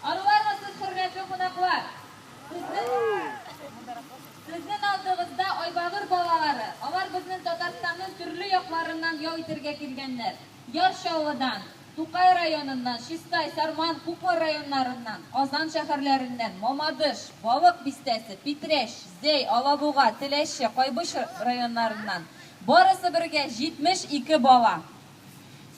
Arılarmısınız hürmetli konaklar? Sizin aldığınızda Aybağır balaları, onlar bizim Tatarstan'ın türlü yoklarından yol itirge kirgenler. Yarşoğlu'dan, Tukay rayonundan, Şistay, Sarman, Kukla rayonlarından, Ozan şehirlerinden, Momadış, Balık Bistesi, Pitreş, Zey, Alabuğa, Tileşi, Koybuş rayonlarından barısı birge 72 bala.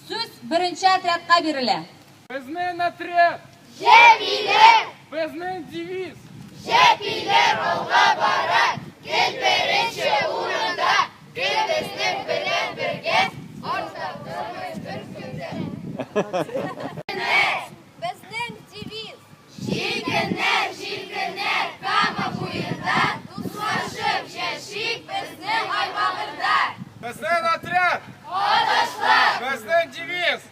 Söz birinci atratqa berildi. Bizning otryad Jepiler, bizning deviz jepiler olga barak, gel birinchi o'rinda, gel bizning bilan birga, ortaqimiz bir kunda. Bizning deviz, jilginlar, kama bo'yida, do'stlashib yashik bizning Aybag'irda. bizning otryad Odoshlar, bizning deviz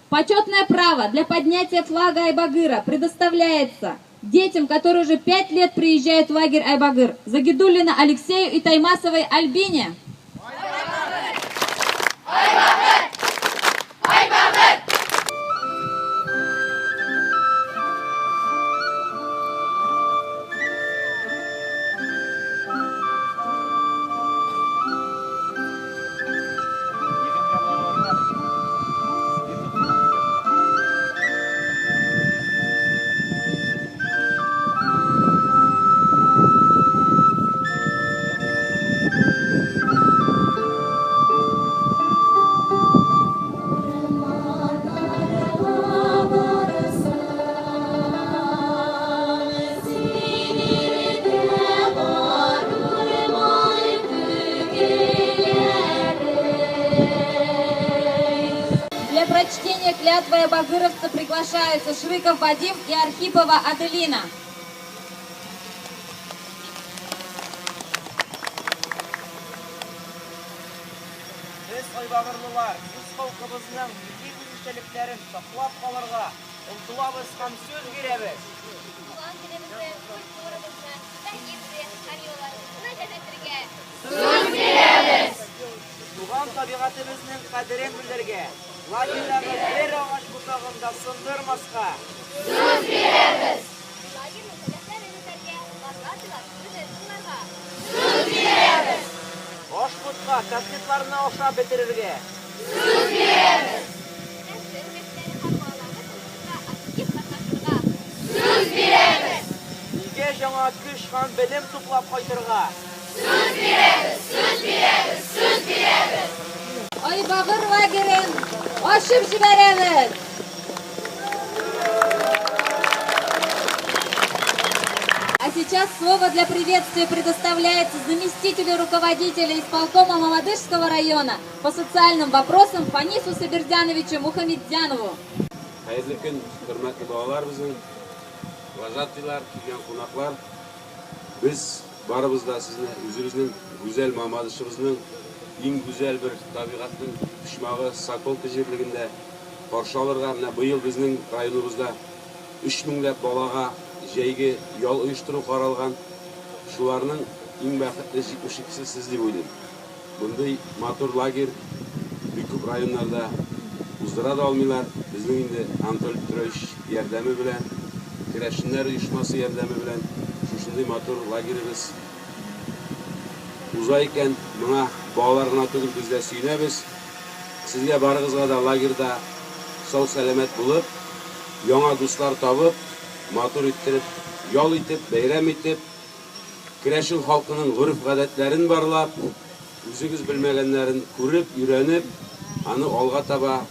Почетное право для поднятия флага Айбагыра предоставляется детям, которые уже 5 лет приезжают в лагерь Айбагыр, Загидуллина Алексею и Таймасовой Альбине. Для прочтения клятвы айбагыровца приглашаются Шрыков Вадим и Архипова Аделина. Biz Aybagırlılar, biz halkımızın milli güzelliklerini saklap kalırga ümtulabız hem söz veremiz. Tuğan dilimizi, kulturumuzu, tarihimizi, hem yollarımızı gözetirge. Tuğan tabiatımızın kaderin bildirge, lakinleri bir ağaç butağında sındırmazga. Лагерь мәселелер өңтерге, базлатылар, өңтерсіңларға. Oş butga, katlitlarına oşa bitirirge. Әсір мектері қарбаланы тұлғыға, актив қатнашырға. Bilge жаңа күш һәм білім туплап кайтырга. Айбагыр лагерін ашып жібереміз. А сейчас слово для приветствия предоставляется заместителю руководителя исполкома Мамадышского района по социальным вопросам Фанису Сабирдяновичу Мухамеддянову. Hayırlı gün, hürmetli bağlar bizim, vajatçılar, kelgen konaklar. Biz barımızda sizinle özümüzün güzel Mamadışımızın en güzel bir tabiatın düşmağı Sakol tecrübeliginde karşı alırga. Bu yıl bizim rayonumuzda 3000 balaga jeyge yol uyuşturup karalgan. Şularının en baqitli 72'si siz deb o'ylayman. Bunday motor lager büyük rayonlarda uzdura da olmaylar. Bizning endi Anatoliy Petrovich yordami bilan, Kirashinlar uyushmasi yordami bilan shunday motor lagerimiz uzayken buna bağlarına tugul bizde süynemiz. Sizge barığızga da lagerda sağ selamet bulup, yana dostlar tabıp, motor ittirip, yol itip, bayram itip, Kireşin halkının urf adetlerini barlap, üzüngüz bilmegenlerin көріп, үйреніп, аны алға таба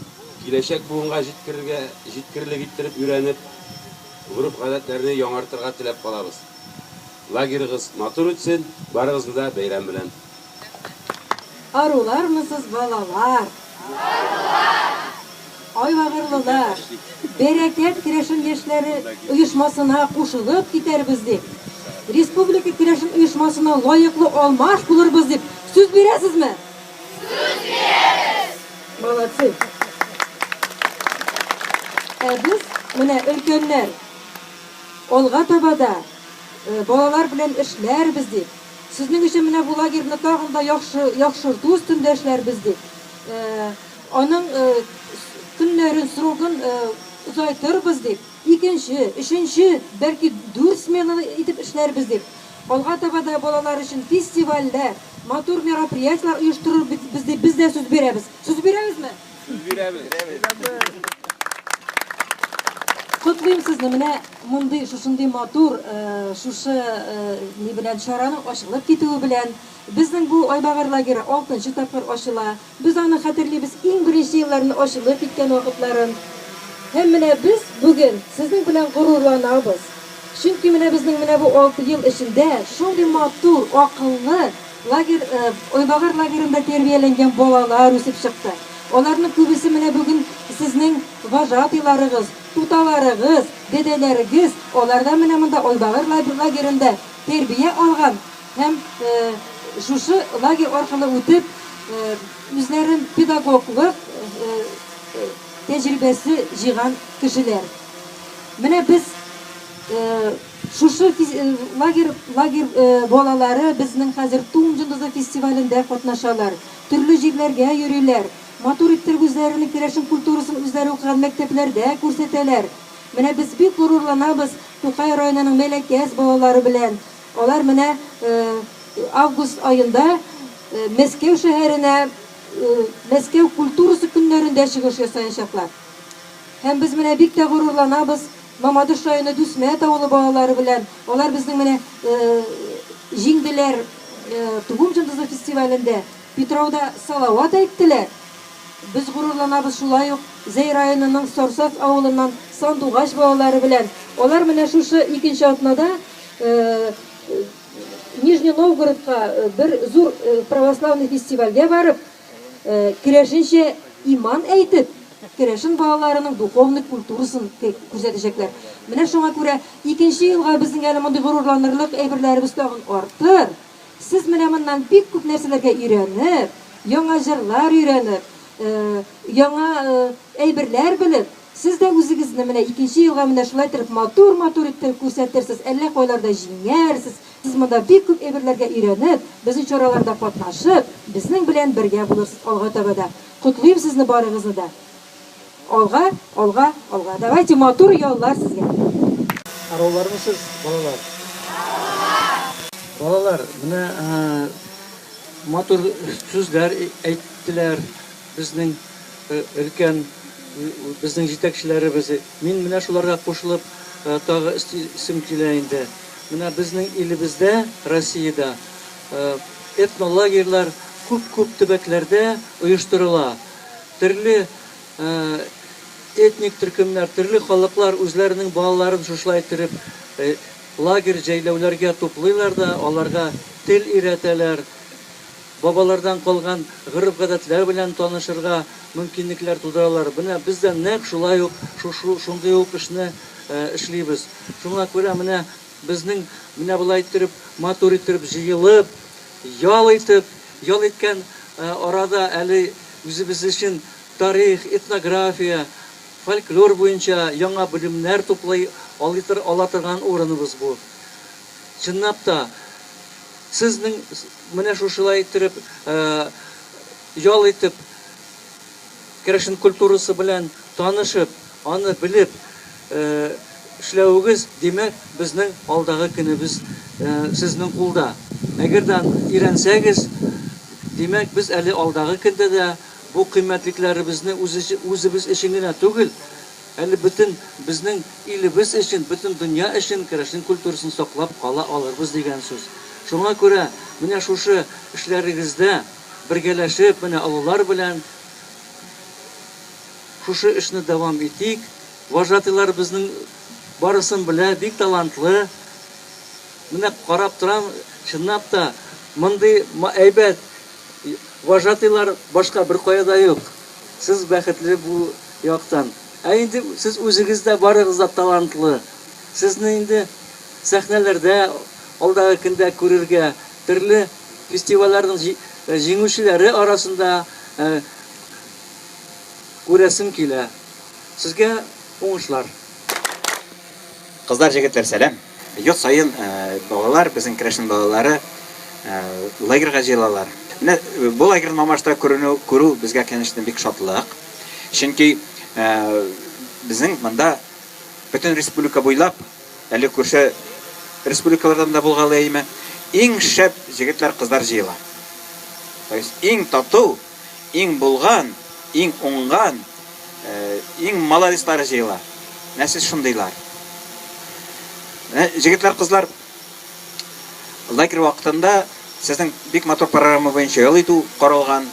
келешек буынға жеткірлік иттеріп, үйреніп, urf adetlerini яңартырға тілеп қалабыз. Лагеріңіз матур өтсін, барығызды да бәйрәм білән. Арулармысыз балалар? Айвагырлылар, Берекет Керешин яшьләре оешмасына кушылып китербез дип, республика Керешин оешмасына лаеклы алмаш булырбыз дип сүз бирәсезме? Сүз бирәбез. Молодцы. Biz менә өлкәннәр алга табада балалар белән эшләрбез дип, сезнең өчен менә бу лагерьне тагын да яхшырту өстендә эшләрбез дип, аның көннәрен, срогын узайтырбыз дип, 2нче, 3нче, бәлки 4 смена итеп эшләрбез дип, алга табада балалар өчен фестивальләр, матур мероприятиялар оештырырбыз дип без дә сүз бирәбез. Сүз бирәбезме? Сүз бирәбез. Котлыйм сезне менә мондый шушындый матур шушы ни белән шараның ачылып китүе белән безнең бу Айбагыр лагере 6нчы тапкыр ачыла. Без аны хәтерлибез иң беренче елларны ачылып киткән вакытларын. Һәм менә без бүген сезнең белән горурланабыз. Чөнки менә безнең менә бу 6 ел эчендә шундый матур, акыллы лагерь Айбагыр лагерында тәрбияләнгән балалар үсеп чыкты. Аларның күбесе менә бүген сезнең вожатыйларыгыз, туталарыгыз, дәдәләрегез, алар да менә монда Айбагыр лагерында тәрбия алган һәм шушы лагерь аркылы үтеп үзләрен педагоглык тәҗрибәсе җыйган кешеләр. Менә без шушы лагерь балалары безнең хәзер Тум Җондызы фестивалендә катнашалар. Төрле җирләргә йөриләр. Матур итеп үзләренең Керешин культурасын үзләре укыган мәктәпләрдә күрсәтәләр. Менә без бик горурланабыз Тукай районының Мәләкәс балалары белән. Алар менә август айында Мәскәү шәһәренә Мәскәү культурасы көннәрендә чыгыш ясаячаклар. Һәм без менә бик тә горурланабыз Мамадыш районы Дүсмәт авылы балалары белән. Алар безнең менә җиңделәр Тум Җондызы фестивалендә. Петровда салават әйттеләр. Без горурланабыз шулай ук Зәй районының Сарсак авылыннан Сандугач балалары белән. Алар менә шушы 2нче атнада Нижний Новгородка бер зур православный фестивальгә барып, Керешинчә иман әйтеп, Керешин балаларының духовный культурасын күрсәтәчәкләр. Менә шуңа күрә 2нче елга безнең әле мондый горурланырлык әйберләребез тагын артыр. Сез менә моннан бик күп нәрсәләргә өйрәнеп, яңа җырлар өйрәнеп, яңа әйберләр белеп, сез дә үзегезне менә 2нче елга менә шулай итеп матур итеп күрсәтерсез, әллә кайларда җиңәрсез. Сез монда бик күп әйберләргә өйрәнеп, безнең чараларда катнашып, безнең белән бергә булырсыз алга табада. Котлыйм сезне барыгызны да. Алга, алга, алга. Давайте матур яллар сезгә. Аралармысыз, балалар? Балалар, менә матур сүзләр әйттеләр безнең өлкән безнең җитәкчеләребез. Мин менә шуларга кушылып тагы исем килә инде. Менә безнең илебездә, Россиядә этнолагерьлар күп төбәкләрдә оештырыла. Төрле этник төркемнәр, төрле халыклар үзләренең балаларын шушылай итеп лагерь җәйләүләргә туплыйлар да, аларга тел өйрәтәләр. Бабалардан калган гырыф-гадәтләр белән танышырга мөмкинлекләр тудыралар. Менә без дә нәкъ шулай ук шундый ук эшне эшлибез. Шуңа күрә менә безнең менә булай итеп матур итеп җыелып, ял иткән арада әле үзебез өчен тарих, этнография, фольклор буенча яңа белемнәр туплый ала торган урыныбыз бу. Чынлап та сезнең менә шушылай итеп ял итеп Керешин культурасы белән танышып, аны белеп эшләүегез, димәк, безнең алдагы көнебез сезнең кулда. Әгәрдән өйрәнсәгез, димәк, без әле алдагы көндә дә бу кыйммәтлекләребезне үзебез өчен генә түгел, әле бөтен безнең илебез өчен, бөтен дөнья өчен Керешин культурасын саклап кала алырбыз дигән сүз. Шуңа күрә менә шушы эшләрегездә бергәләшеп, менә алулар белән шушы эшне дәвам итик. Вожатыйлар безнең барысын белә, бик талантлы. Менә карап торам, чынлап та мондый әйбәт вожатыйлар башка бер кая да юк. Сез бәхетле бу яктан. Инде сез үзегез дә барыгыз да талантлы. Сезне инде сәхнәләрдә алдагы көндә күрергә, төрле фестивальләрнең җиңүчеләре арасында күрәсем килә. Сезгә уңышлар. Кызлар, җегетләр, сәлам. Ел сайын балалар, безнең Керәшен балалары лагерьга җыелалар. Менә бу лагерьне Мамашта күрү безгә конечно бик шатлык. Чөнки безнең монда бөтен республика буйлап, әле күрше республикалардан да булгалы әйме, иң шәп җегетләр, кызлар җыела. То есть иң тату, иң булган, иң уңган, иң молодецлар җыела. Нәрсә шундыйлар. Җегетләр, кызлар, лагерь вакытында сезнең бик матур программа буенча ял итү каралган.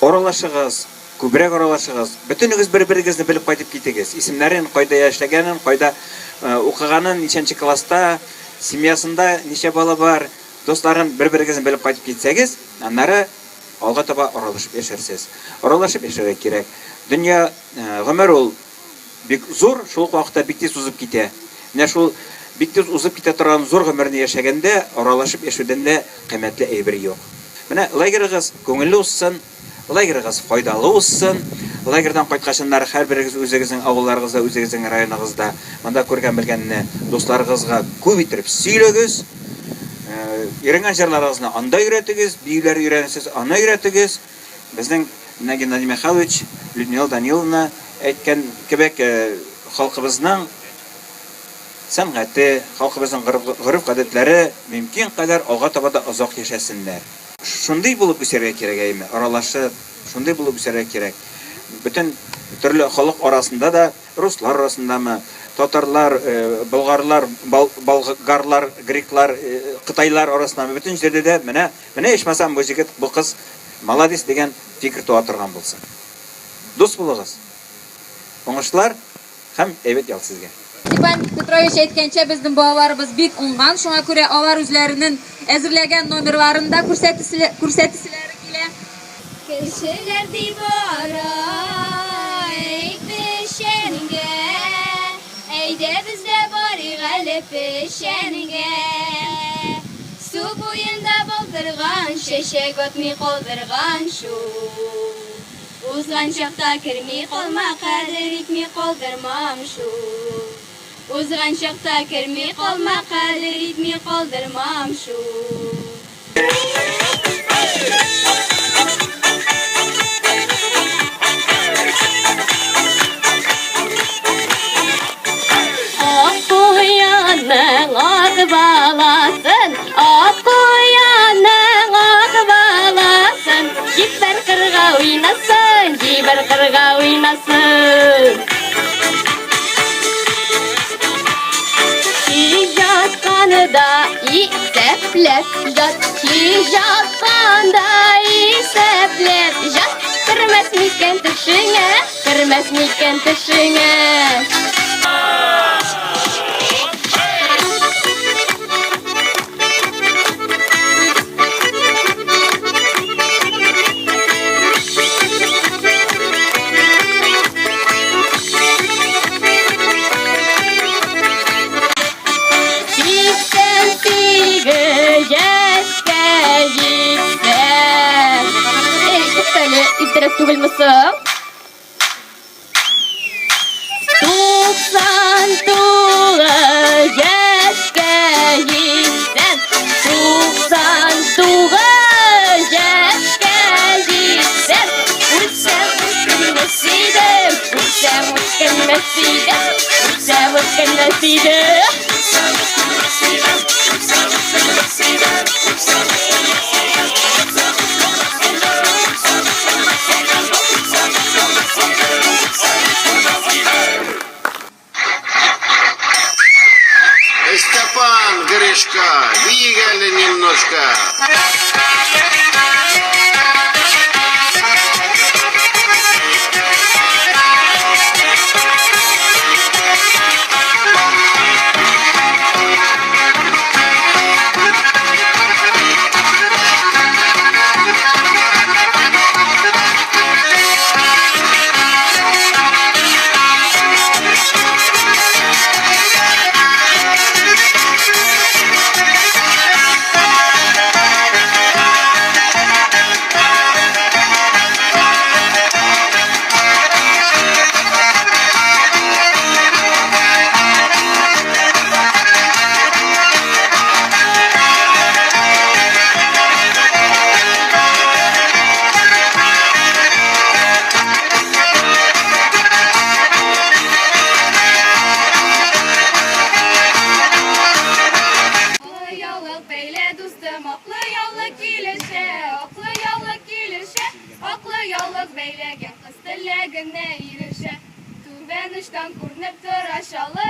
Аралашыгыз, күбрәк аралашыгыз. Бөтенегез бер-берегезне белеп кайтып китегез. Исемнәрен, кайда яшәгәнен, кайда укыганын, ничәнче класста, семьясында ничә бала бар, достарын бер-берегезне белеп кайтып китсәгез, аннары алга таба аралашып яшәрсез. Аралашып яшәргә кирәк. Дөнья гомер ул бик зур, шул вакытта бик тиз узып китә. Менә шул бик тиз узып китә торган зур гомерне яшәгәндә, аралашып яшәүдән дә кыйммәтле әйбер юк. Менә лагерьгыз күңелле узсын, лагерьгыз файдалы узсын. Лагерьдан кайткачыннар һәрберегез үзегезнең авылларыгызда, үзегезнең районыгызда монда күргән белгәнне дусларыгызга күп итеп сөйләгез. Өйрәнгән җырларыгызны анда өйрәтегез, биюләр өйрәнсез, аны өйрәтегез. Безнең Геннадий Михайлович, Людмила Даниловна әйткән кебек, халкыбызның сәнгате, халкыбызның гореф-гадәтләре мөмкин кадәр алга таба да озак яшәсеннәр. Шундый булып үсәргә кирәк әйме, аралашып, шундый булып үсәргә кирәк. Бөтен төрле халык арасында да, руслар арасындамы, татарлар, болгарлар, болгарлар, греклар, кытайлар арасында бөтен җирдә дә менә ичмасам бу җегет, бу кыз молодец дигән фикер туа торган булсын. Дус булыгыз. Уңышлар һәм әйбәт ял сезгә. Степан Петрович әйткәнчә, безнең балаларыбыз бик уңган, шуңа күрә алар үзләренең әзерләгән номерларын да күрсәтүселәре килә. Кешеләр дибара, пешенгә, әйдә бездә барыйк әле пешенгә. Су буенда балдырган, чәчәк атмый калдырган шу. Узган чакта керми калма, кадер итми калдырмам шу. Узган чакта керми калма, кадер итми калдырмам шу. Akkoyanның ак баласын, Akkoянның ак баласын, Җибәр кырга уйнасын, җибәр кырга уйнасын. Җатканда исәпләп җат, җатканда исәпләп җат, кермәс микән төшеңә, кермәс микән төшеңә. İpterek түгел мısın? 99 yaşga gitsen, 99 yaşga gitsen, uçsam uçkınmasıydım, uçsam uçkınmasıydım, uçsam uçkınmasıydım. Степан Гришка, двигали немножко. Курныштан күрнеп тора шалы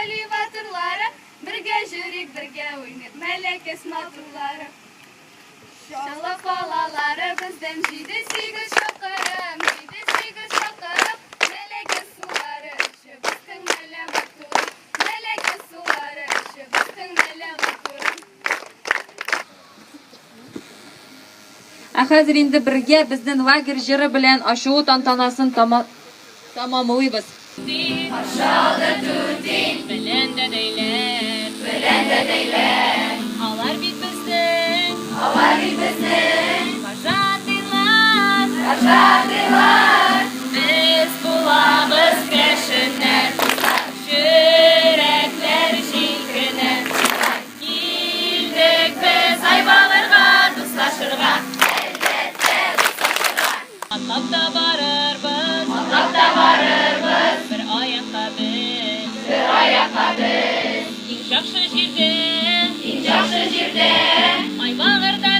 леватырлары, бергә жүрик, бергә уйнап, мәләкәс матурлары. Шалы калалары бездән 7-8 чакырым, мәләкәс сулары, чыбыстың мәлә матур, мәләкәс сулары, чыбыстың мәлә матур. Ә хәзер инде бергә безнең лагерь җыры белән ачуы тантанасын тамамлыйбыз. Aşağıda tütin, Белән дә дәйләр, алар бит безнең, вожатыйлар, без булабыз крәшеннәр, йөрәкләр җилкенәр. Килдек без айбалырга, дуслашырга, атлап та барырбыз, бер аякка без, иң яхшы җирдә, айбалырда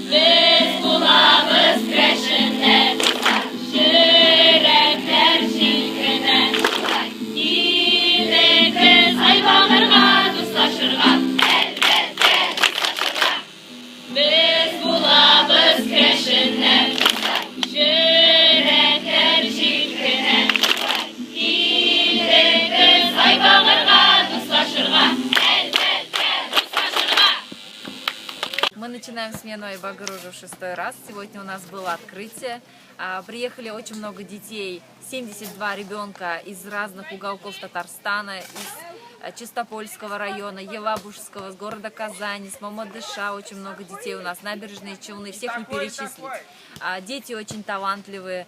без булабыз крәшеннәр, йөрәкләр җилкенәр. Килдек без айбалырга, дуслашырга, без булабыз крәшеннәр, йөрәкләр җилкенәр. Килдек без айбалырга, дуслашырга, Мы начинаем смену Айбагыр уже в 6-й раз. Сегодня у нас было открытие. Приехали очень много детей, 72 ребенка из разных уголков Татарстана, из Чистопольского района, Елабужского, с города Казани, с Мамадыша. Очень много детей у нас, набережные Челны, всех не перечислить. Дети очень талантливые.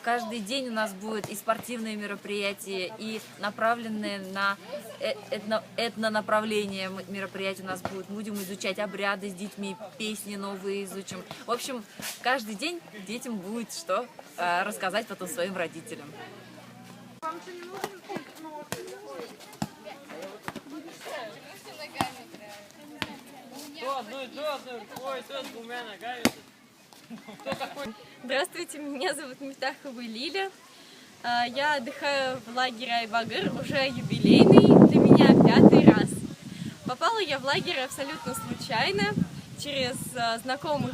Каждый день у нас будет и спортивные мероприятия, и направленные на этнонаправление мероприятия у нас будут. Будем изучать обряды с детьми, песни новые изучим. В общем, каждый день детям будет что рассказать потом своим родителям. Здравствуйте, меня зовут Мифтахова Лиля. Я отдыхаю в лагере Айбагыр, уже юбилейный, для меня 5-й раз. Попала я в лагерь абсолютно случайно, через знакомых.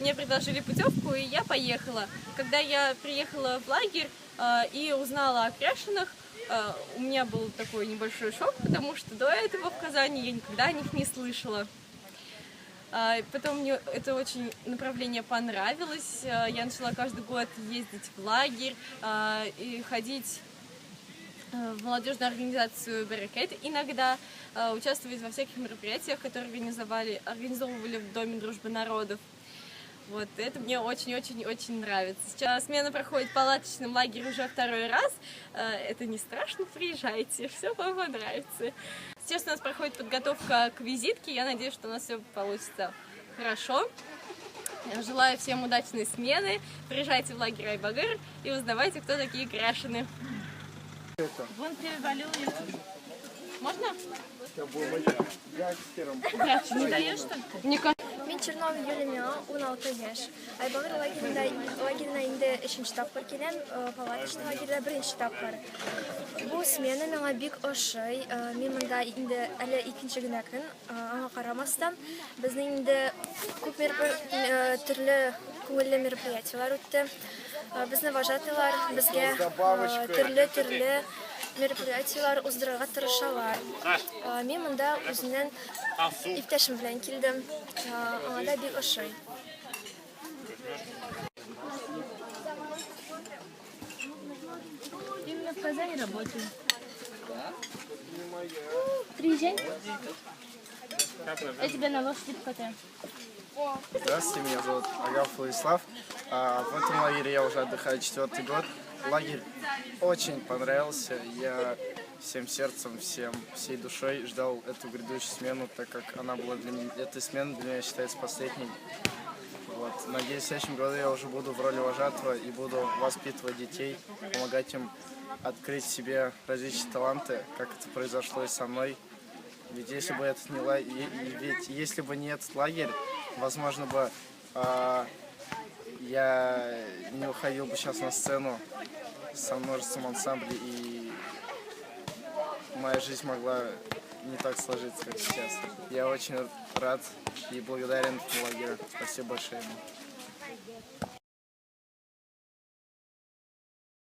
Мне предложили путевку, и я поехала. Когда я приехала в лагерь и узнала о Кряшинах, у меня был такой небольшой шок, потому что до этого в Казани я никогда о них не слышала. Потом мне это очень направление понравилось. Я начала каждый год ездить в лагерь и ходить в молодежную организацию «Берекет», иногда участвовать во всяких мероприятиях, которые организовывали в Доме дружбы народов. Вот, это мне очень-очень-очень нравится. Сейчас смена проходит в палаточном лагере уже 2-й раз. Это не страшно, приезжайте, все вам понравится. Сейчас у нас проходит подготовка к визитке, я надеюсь, что у нас все получится хорошо. Я желаю всем удачной смены, приезжайте в лагерь Айбагыр и узнавайте, кто такие Кряшины. Вон перевалил. Можно? Не даешь, что ли? Мен Чернов Юлия, 16 яш. Айбагыр лагерина инде 3-нче тапкыр киләм, палаточный лагерьда 1-нче тапкыр. Бу смена миңа бик ошый. Мин монда инде әле 2-нче генә көн, аңа карамастан, безнең инде күп төрле күңелле мероприятиялар үтте. Безне вожатыйлар безгә төрле мероприятиялар уздырырга тырышалар. Мин монда үзеннән иптәшем белән килдем. Аңа да бик ошый. Именно в Казани работаю. Приезжай. Я тебя на лошади покатаю. Здравствуйте, меня зовут Агав Владислав. В этом лагере я уже отдыхаю 4-й год. Лагерь очень понравился. Я всем сердцем, всей душой ждал эту грядущую смену, так как она была для меня, эта смена для меня считается последней. Вот. Надеюсь, в следующем году я уже буду в роли вожатого и буду воспитывать детей, помогать им открыть в себе различные таланты, как это произошло и со мной. Ведь если бы если бы не этот лагерь, возможно бы я не уходил бы сейчас на сцену со множеством ансамблей, и моя жизнь могла не так сложиться, как сейчас. Я очень рад и благодарен лагерю. Спасибо большое ему.